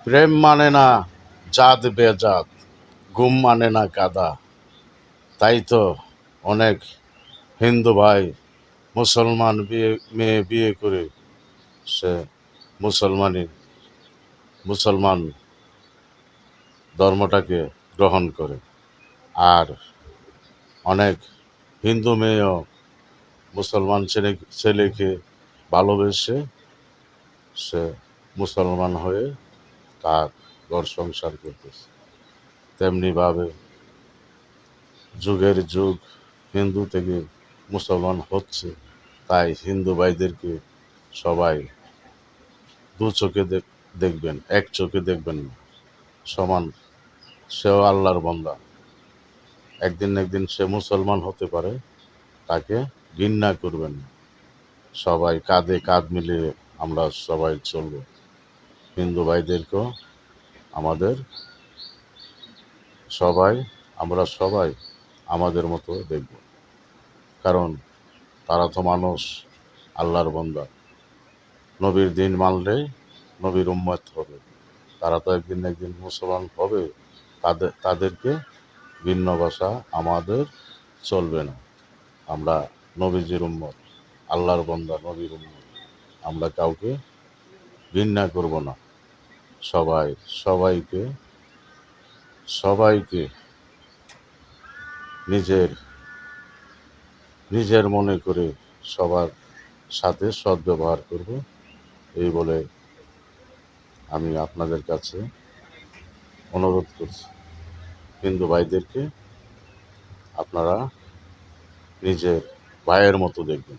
প্রেম মানে না জাত বেজাত, ঘুম মানে না কাদা। তাই তো অনেক হিন্দু ভাই মেয়ে বিয়ে করে সে মুসলমানি মুসলমান ধর্মটাকে গ্রহণ করে। আর অনেক হিন্দু মেয়েও মুসলমান ছেলেকে ভালোবেসে সে মুসলমান হয়ে তার ঘর সংসার করতেছে। তেমনিভাবে যুগের যুগ হিন্দু থেকে মুসলমান হচ্ছে। তাই হিন্দু ভাইদেরকে সবাই দু চোখে দেখবেন, এক চোখে দেখবেন না। সমান, সেও আল্লাহর বান্দা। একদিন না একদিন সে মুসলমান হতে পারে, তাকে ঘৃণা করবেন না। সবাই কাঁধে কাঁধ মিলিয়ে আমরা সবাই চলব। হিন্দু ভাইদেরকেও আমাদের সবাই আমরা সবাই আমাদের মতো দেখব। কারণ তারা তো মানুষ, আল্লাহর বান্দা। নবীর দিন মানলে নবীর উম্মত হবে। তারা তো একদিন না একদিন মুসলমান হবে। তাদেরকে ভিন্ন ভাষা আমাদের চলবে না। আমরা নবীজির উম্মত, আল্লাহর বান্দা, নবীর উম্মত। আমরা কাউকে ঘৃণা করব না। সবাই সবাইকে সবাইকে নিজের নিজের মনে করে সবার সাথে সদ্ব্যবহার করব, এই বলে আমি আপনাদের কাছে অনুরোধ করছি। হিন্দু ভাইদেরকে আপনারা নিজের ভাইয়ের মতো দেখবেন।